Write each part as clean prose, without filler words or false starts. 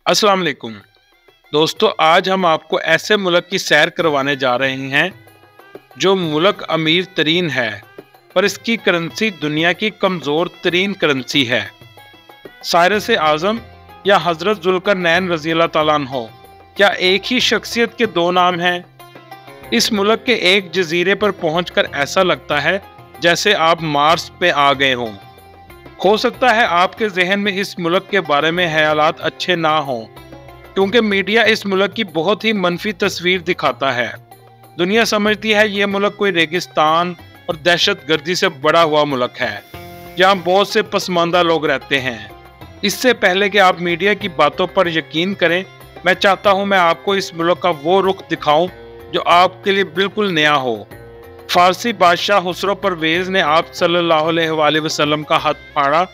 अस्सलाम वालेकुम दोस्तों, आज हम आपको ऐसे मुल्क की सैर करवाने जा रहे हैं जो मुल्क अमीर तरीन है पर इसकी करेंसी दुनिया की कमज़ोर तरीन करेंसी है। साइरस आज़म या हज़रत ज़ुल्करनैन रज़ी अल्लाह ताला अन्हो, क्या एक ही शख्सियत के दो नाम हैं? इस मुल्क के एक जजीरे पर पहुंचकर ऐसा लगता है जैसे आप मार्स पे आ गए हों। हो सकता है आपके जहन में इस मुल्क के बारे में ख्यालात अच्छे ना हों, क्योंकि मीडिया इस मुल्क की बहुत ही मनफी तस्वीर दिखाता है। दुनिया समझती है ये मुल्क कोई रेगिस्तान और दहशतगर्दी से बड़ा हुआ मुल्क है, जहाँ बहुत से पसमानदा लोग रहते हैं। इससे पहले कि आप मीडिया की बातों पर यकीन करें, मैं चाहता हूँ मैं आपको इस मुल्क का वो रुख दिखाऊं जो आपके लिए बिल्कुल नया हो। फारसी बादशाह खुसरो परवेज ने आप सल्लल्लाहु अलैहि वसल्लम का हाथ फाड़ा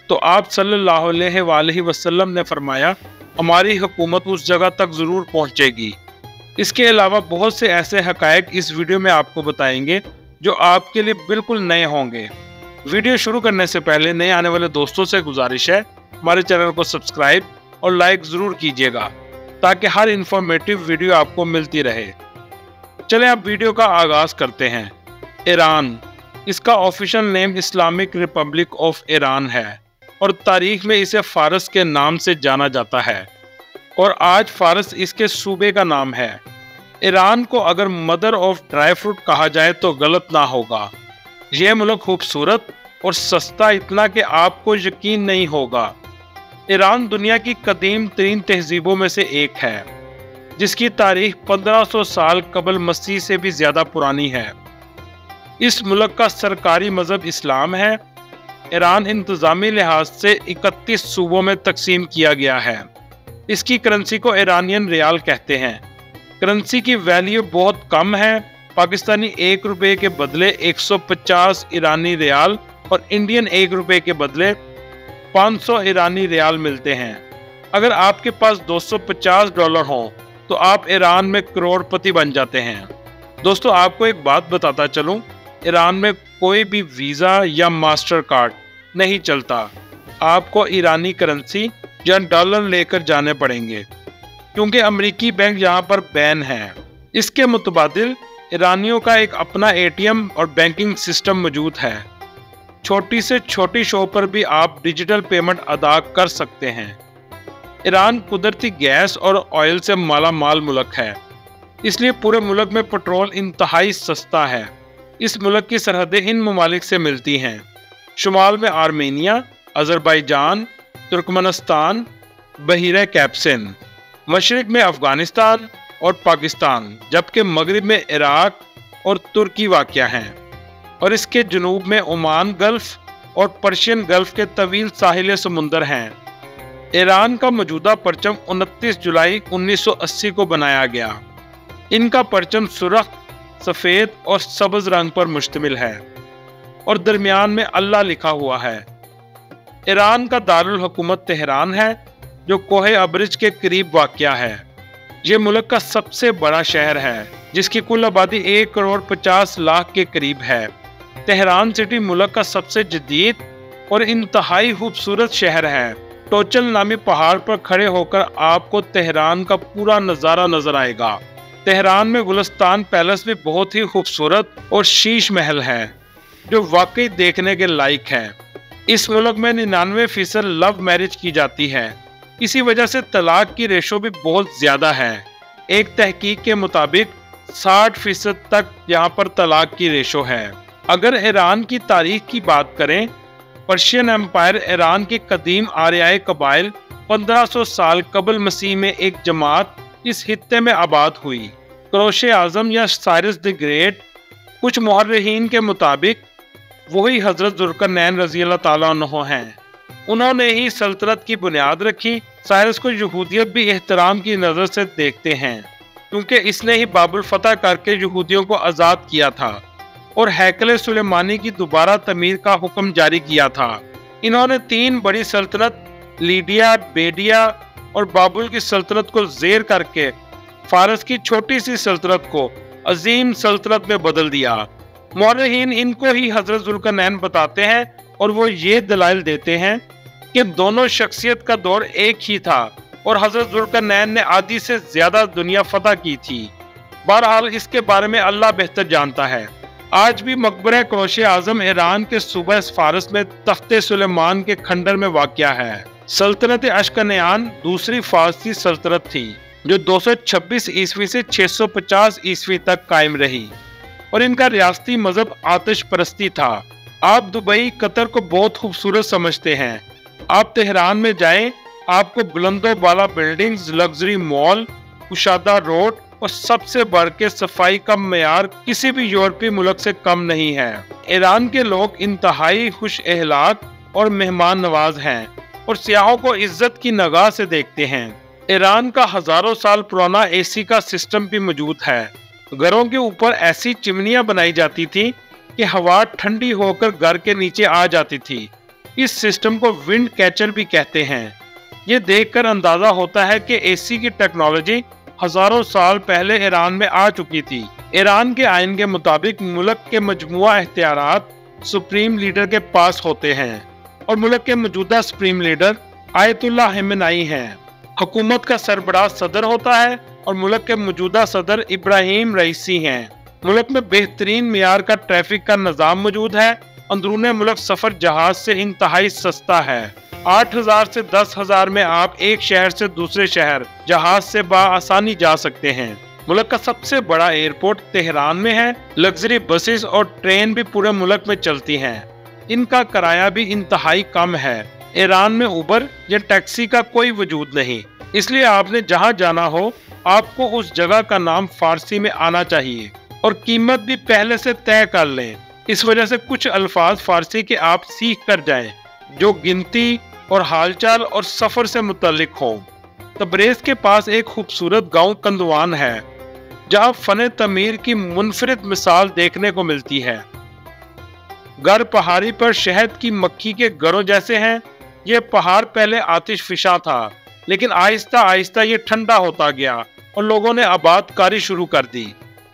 तो आप सल्लल्लाहु अलैहि वसल्लम ने फरमाया, हमारी हुकूमत उस जगह तक ज़रूर पहुंचेगी। इसके अलावा बहुत से ऐसे हकायक इस वीडियो में आपको बताएंगे जो आपके लिए बिल्कुल नए होंगे। वीडियो शुरू करने से पहले नए आने वाले दोस्तों से गुजारिश है, हमारे चैनल को सब्सक्राइब और लाइक ज़रूर कीजिएगा ताकि हर इंफॉर्मेटिव वीडियो आपको मिलती रहे। चलें अब वीडियो का आगाज़ करते हैं। ईरान, इसका official name Islamic Republic of Iran है और तारीख में इसे फारस के नाम से जाना जाता है और आज फारस इसके सूबे का नाम है। ईरान को अगर मदर ऑफ ड्राई फ्रूट कहा जाए तो गलत ना होगा। यह मुल्क खूबसूरत और सस्ता इतना कि आपको यकीन नहीं होगा। ईरान दुनिया की कदीम तरीन तहजीबों में से एक है, जिसकी तारीख 1500 साल कबल मसीह से भी ज़्यादा पुरानी है। इस मुल्क का सरकारी मज़हब इस्लाम है। ईरान इंतज़ामी लिहाज से 31 सूबों में तकसीम किया गया है। इसकी करेंसी को ईरानियन रियाल कहते हैं। करेंसी की वैल्यू बहुत कम है। पाकिस्तानी 1 रुपये के बदले 150 ईरानी रियाल और इंडियन 1 रुपये के बदले 500 ईरानी रियाल मिलते हैं। अगर आपके पास $250 हों तो आप ईरान में करोड़पति बन जाते हैं। दोस्तों, आपको एक बात बताता चलूं, ईरान में कोई भी वीज़ा या मास्टर कार्ड नहीं चलता। आपको ईरानी करेंसी या डॉलर लेकर जाने पड़ेंगे, क्योंकि अमेरिकी बैंक यहाँ पर बैन है। इसके मुतबादिल ईरानियों का एक अपना ATM और बैंकिंग सिस्टम मौजूद है। छोटी से छोटी शॉप पर भी आप डिजिटल पेमेंट अदा कर सकते हैं। ईरान कुदरती गैस और ऑयल से माला माल मुल्क है, इसलिए पूरे मुल्क में पेट्रोल इंतहाई सस्ता है। इस मुल्क की सरहदें इन ममालिक से मिलती हैं। शुमाल में आर्मेनिया, अज़रबैजान, तुर्कमेनिस्तान, बहीरे कैप्सिन, मशरिक में अफ़गानिस्तान और पाकिस्तान, जबकि मगरिब में इराक और तुर्की वाक़या हैं और इसके जनूब में ओमान गल्फ़ और पर्शियन गल्फ़ के तवील साहिल समुंदर हैं। ईरान का मौजूदा परचम 29 जुलाई 1980 को बनाया गया। इनका परचम सुर्ख, सफ़ेद और सब्ज़ रंग पर मुश्तमिल है और दरमियान में अल्लाह लिखा हुआ है। ईरान का दारुल हुकूमत तेहरान है, जो कोहे अबरिज के करीब वाक़या है। ये मुल्क का सबसे बड़ा शहर है, जिसकी कुल आबादी 1,50,00,000 के करीब है। तेहरान सिटी मुल्क का सबसे जदीद और इंतहाई खूबसूरत शहर है। टोचल नामी पहाड़ पर खड़े होकर आपको तेहरान का पूरा नज़ारा नजर आएगा। तेहरान में गुलिस्तान पैलेस भी बहुत ही खूबसूरत और शीश महल है, जो वाकई देखने के लायक है। इस मुल्क में 99% लव मैरिज की जाती है। इसी वजह से तलाक की रेशो भी बहुत ज़्यादा है। एक तहकीक के मुताबिक 60% तक यहाँ पर तलाक की रेशो है। अगर ईरान की तारीख की बात करें, पर्शियन एम्पायर ईरान के कदीम आर्याई कबाइल 1500 साल कबल मसीह में एक जमात इस खित्ते में आबाद हुई। क्रोशे आज़म या साइरस द ग्रेट, कुछ मुहर्रिखीन के मुताबिक वही हज़रत ज़ुल्करनैन रज़ी अल्लाह ताला अन्हो हैं। उन्होंने ही सल्तनत की बुनियाद रखी। साइरस को यहूदियत भी एहतराम की नज़र से देखते हैं, क्योंकि इसने ही बाबुल फतह करके यहूदियों को आज़ाद किया था और हैकल सुलेमानी की दोबारा तमीर का हुक्म जारी किया था। इन्होंने 3 बड़ी सल्तनत लीडिया, बेडिया और बाबुल की सल्तनत को ज़ेर करके फारस की छोटी सी सल्तनत को अजीम सल्तनत में बदल दिया। मुअर्रिखीन इनको ही हज़रत ज़ुल्करनैन बताते हैं और वो ये दलाइल देते हैं कि दोनों शख्सियत का दौर एक ही था और हजरत जुल्करनैन ने आधी से ज्यादा दुनिया फतह की थी। बहरहाल इसके बारे में अल्लाह बेहतर जानता है। आज भी मकबरा क्रोश आजम ईरान के सूबा फारस में तख्ते सुलेमान के खंडर में वाक़या है। सल्तनत अशकनयान दूसरी फारसी सल्तनत थी जो 226 ईस्वी से 650 ईस्वी तक कायम रही और इनका रियासती मजहब आतिश परस्ती था। आप दुबई कतर को बहुत खूबसूरत समझते हैं। आप तेहरान में जाएं, आपको बुलंदो बाला बिल्डिंग्स, लग्जरी मॉल, कुशादा रोड और सबसे बढ़ के सफाई का मेयार किसी भी यूरोपीय मुल्क से कम नहीं है। ईरान के लोग इंतहाई खुश अखलाक और मेहमान नवाज हैं और सियाहों को इज्जत की निगाह से देखते हैं। ईरान का हजारों साल पुराना एसी का सिस्टम भी मौजूद है। घरों के ऊपर ऐसी चिमनियां बनाई जाती थी कि हवा ठंडी होकर घर के नीचे आ जाती थी। इस सिस्टम को विंड कैचर भी कहते हैं। ये देखकर अंदाजा होता है कि एसी की टेक्नोलॉजी हजारों साल पहले ईरान में आ चुकी थी। ईरान के आइन के मुताबिक मुल्क के मजमूआ इख्तियारात सुप्रीम लीडर के पास होते हैं और मुल्क के मौजूदा सुप्रीम लीडर आयतुल्लाह खमेनी हैं। हुकूमत का सरबराह सदर होता है और मुल्क के मौजूदा सदर इब्राहिम रईसी हैं। मुल्क में बेहतरीन मियार का ट्रैफिक का निज़ाम मौजूद है। अंदरूने मुल्क सफर जहाज से इंतहाई सस्ता है। 8,000 से 10,000 में आप एक शहर से दूसरे शहर जहाज से आसानी जा सकते हैं। मुल्क का सबसे बड़ा एयरपोर्ट तेहरान में है। लग्जरी बसेस और ट्रेन भी पूरे मुल्क में चलती हैं। इनका किराया भी इंतहाई कम है। ईरान में उबर या टैक्सी का कोई वजूद नहीं, इसलिए आपने जहां जाना हो आपको उस जगह का नाम फारसी में आना चाहिए और कीमत भी पहले से तय कर लें। इस वजह से कुछ अल्फाज फारसी के आप सीख कर जाएं जो गिनती और हालचाल और सफर से मुतल्लिक हो। तबरेज के पास एक खूबसूरत गांव कंदवान है जहां फन तमीर की मुनफरिद मिसाल देखने को मिलती है। घर पहाड़ी पर शहद की मक्खी के घरों जैसे हैं। ये पहाड़ पहले आतिश फिशा था, लेकिन आहिस्ता आहिस्ता ये ठंडा होता गया और लोगों ने आबादकारी शुरू कर दी।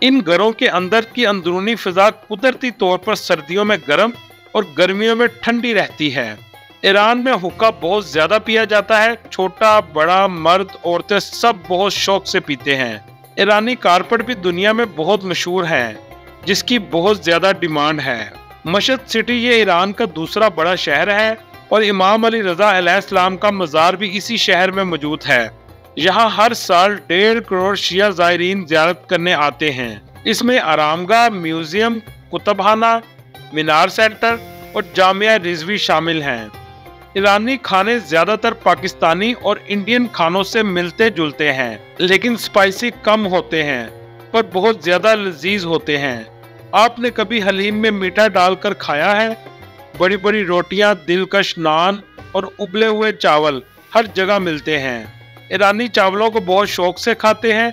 इन घरों के अंदर की अंदरूनी फिजा कुदरती तौर पर सर्दियों में गर्म और गर्मियों में ठंडी रहती है। ईरान में हुक्का बहुत ज्यादा पिया जाता है। छोटा बड़ा मर्द औरतें सब बहुत शौक से पीते हैं। ईरानी कारपेट भी दुनिया में बहुत मशहूर है, जिसकी बहुत ज्यादा डिमांड है। मशहद सिटी ये ईरान का दूसरा बड़ा शहर है और इमाम अली रजा अलैहिस्सलाम का मज़ार भी इसी शहर में मौजूद है। यहाँ हर साल 1.5 करोड़ शिया ज़ायरीन ज़ियारत करने आते हैं। इसमें आरामगाह, म्यूजियम, कुतुबखाना, मीनार सेंटर और जामिया रिजवी शामिल हैं। ईरानी खाने ज्यादातर पाकिस्तानी और इंडियन खानों से मिलते जुलते हैं, लेकिन स्पाइसी कम होते हैं पर बहुत ज्यादा लजीज होते हैं। आपने कभी हलीम में मीठा डालकर खाया है? बड़ी बड़ी रोटियां, दिलकश नान और उबले हुए चावल हर जगह मिलते हैं। ईरानी चावलों को बहुत शौक से खाते हैं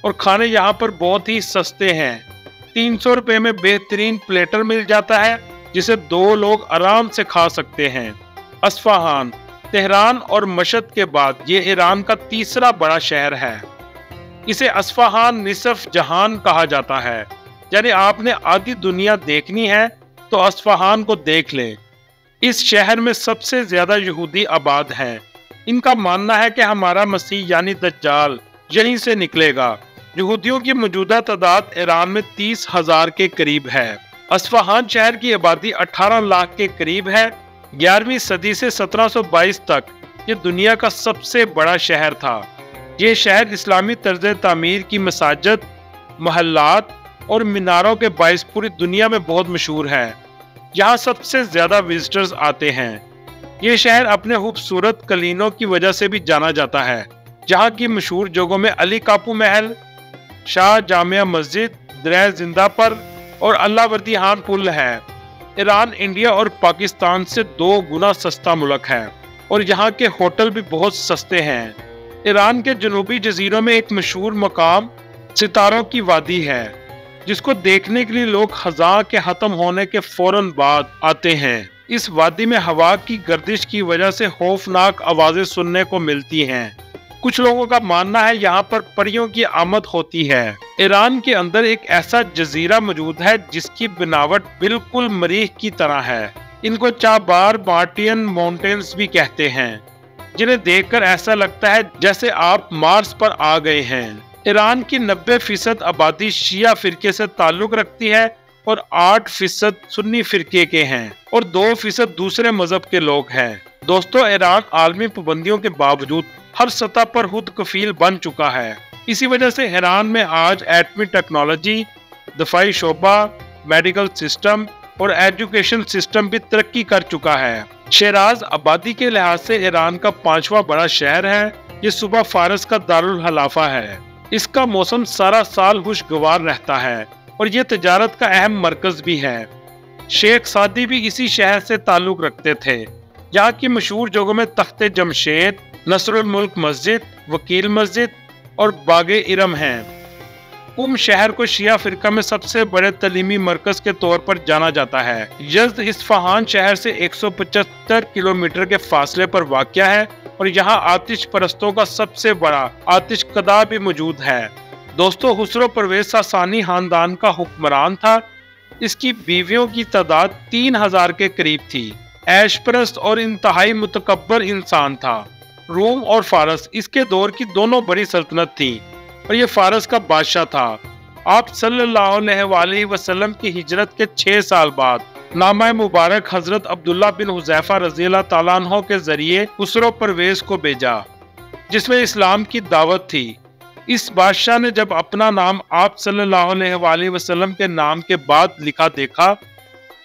और खाने यहाँ पर बहुत ही सस्ते हैं। 300 रुपये में बेहतरीन प्लेटर मिल जाता है जिसे 2 लोग आराम से खा सकते हैं। अस्फहान, तेहरान और मशहद के बाद ये ईरान का तीसरा बड़ा शहर है। इसे अस्फहान निसफ जहान कहा जाता है, यानी आपने आधी दुनिया देखनी है तो अस्फहान को देख लें। इस शहर में सबसे ज्यादा यहूदी आबाद हैं। इनका मानना है कि हमारा मसीह यानी दज्जाल यहीं से निकलेगा। यहूदियों की मौजूदा तादाद ईरान में 30,000 के करीब है। अस्फहान शहर की आबादी 18 लाख के करीब है। 11वीं सदी से 1722 तक ये दुनिया का सबसे बड़ा शहर था। ये शहर इस्लामी तर्ज तामीर की मसाजिद, महल्लात और मीनारों के बाइस पूरी दुनिया में बहुत मशहूर है। यहाँ सबसे ज्यादा विजिटर्स आते हैं। ये शहर अपने खूबसूरत कलीनों की वजह से भी जाना जाता है। जहाँ की मशहूर जगहों में अली कापू महल, शाह जामिया मस्जिद, दरिया जिंदा पर और अल्लावर्दी खान पुल है। ईरान इंडिया और पाकिस्तान से 2 गुना सस्ता मुल्क है और यहाँ के होटल भी बहुत सस्ते हैं। ईरान के जनूबी जजीरों में एक मशहूर मकाम सितारों की वादी है, जिसको देखने के लिए लोग खज़ां के खत्म होने के फौरन बाद आते हैं। इस वादी में हवा की गर्दिश की वजह से खौफनाक आवाजें सुनने को मिलती हैं। कुछ लोगों का मानना है यहाँ पर परियों की आमद होती है। ईरान के अंदर एक ऐसा जजीरा मौजूद है जिसकी बनावट बिल्कुल मरीख की तरह है। इनको चाबार मार्टियन माउंटेन्स भी कहते हैं। जिन्हें देखकर ऐसा लगता है जैसे आप मार्स पर आ गए हैं। ईरान की 90% आबादी शिया फिरके से ताल्लुक रखती है और 8% सुन्नी फिरके के हैं और 2% दूसरे मजहब के लोग हैं। दोस्तों, ईरान आलमी पाबंदियों के बावजूद हर सतह पर खुद कफील बन चुका है। इसी वजह से ईरान में आज एटमी टेक्नोलॉजी, दफाई शोबा, मेडिकल सिस्टम और एजुकेशन सिस्टम भी तरक्की कर चुका है। शिराज आबादी के लिहाज से ईरान का 5वां बड़ा शहर है। ये सुबह फारस का दारुल हलाफा है। इसका मौसम सारा साल खुशगवार रहता है और ये तजारत का अहम मरकज भी है। शेख सादी भी इसी शहर से ताल्लुक रखते थे। यहाँ की मशहूर जगहों में तख्ते जमशेद, नसरुल मुल्क मस्जिद, वकील मस्जिद और बागे इरम हैं। शहर को शिया फिरका में सबसे बड़े तलीमी मरकज के तौर पर जाना जाता है। यज़्द इस्फहान शहर से 175 किलोमीटर के फासले पर वाक़या है और यहाँ आतिश परस्तों का सबसे बड़ा आतिश कदा भी मौजूद है। दोस्तों, खुसरो परवेज सासानी खानदान का हुक्मरान था। इसकी बीवियों की तादाद 3000 के करीब थी। ऐशपरस्त और इंतहाई मुतकब्बर इंसान था। रोम और फारस इसके दौर की दोनों बड़ी सल्तनत थी और ये फारस का बादशाह था। आप सल्लल्लाहु अलैहि वसल्लम की हिजरत के 6 साल बाद नामा मुबारक हजरत अब्दुल्ला बिन हुज़ैफा रज़ियल्लाहु ताला अन्हु के जरिए खुसरो परवेज को भेजा, जिसमें इस्लाम की दावत थी। इस बादशाह ने जब अपना नाम आप सल्लल्लाहु अलैहि वसल्लम के नाम के बाद लिखा देखा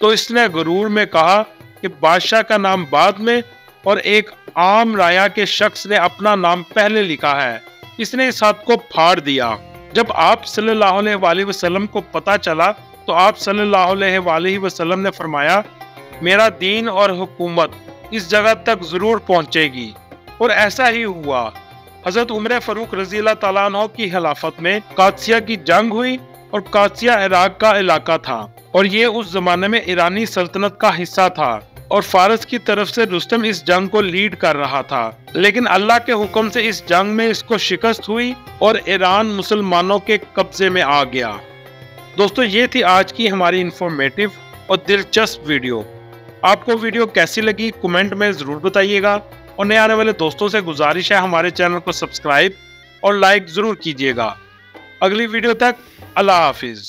तो इसने गुरूर में कहा कि बादशाह का नाम बाद में और एक आम राया के शख्स ने अपना नाम पहले लिखा है। इसने इस हाथ को फाड़ दिया। जब आप सल्लल्लाहु अलैहि वसल्लम को पता चला तो आप सल्लल्लाहु अलैहि वसल्लम ने फरमाया, मेरा दीन और हुकूमत इस जगह तक जरूर पहुंचेगी। और ऐसा ही हुआ। हजरत उमर फारूक रज़ियल्लाहु ताला अन्हु की खिलाफत में कादसिया की जंग हुई और कादसिया इराक का इलाका था और ये उस जमाने में ईरानी सल्तनत का हिस्सा था और फारस की तरफ से रुस्तम इस जंग को लीड कर रहा था। लेकिन अल्लाह के हुक्म से इस जंग में इसको शिकस्त हुई और ईरान मुसलमानों के कब्जे में आ गया। दोस्तों, ये थी आज की हमारी इंफॉर्मेटिव और दिलचस्प वीडियो। आपको वीडियो कैसी लगी कमेंट में जरूर बताइएगा और नए आने वाले दोस्तों से गुजारिश है हमारे चैनल को सब्सक्राइब और लाइक जरूर कीजिएगा। अगली वीडियो तक अल्लाह हाफिज।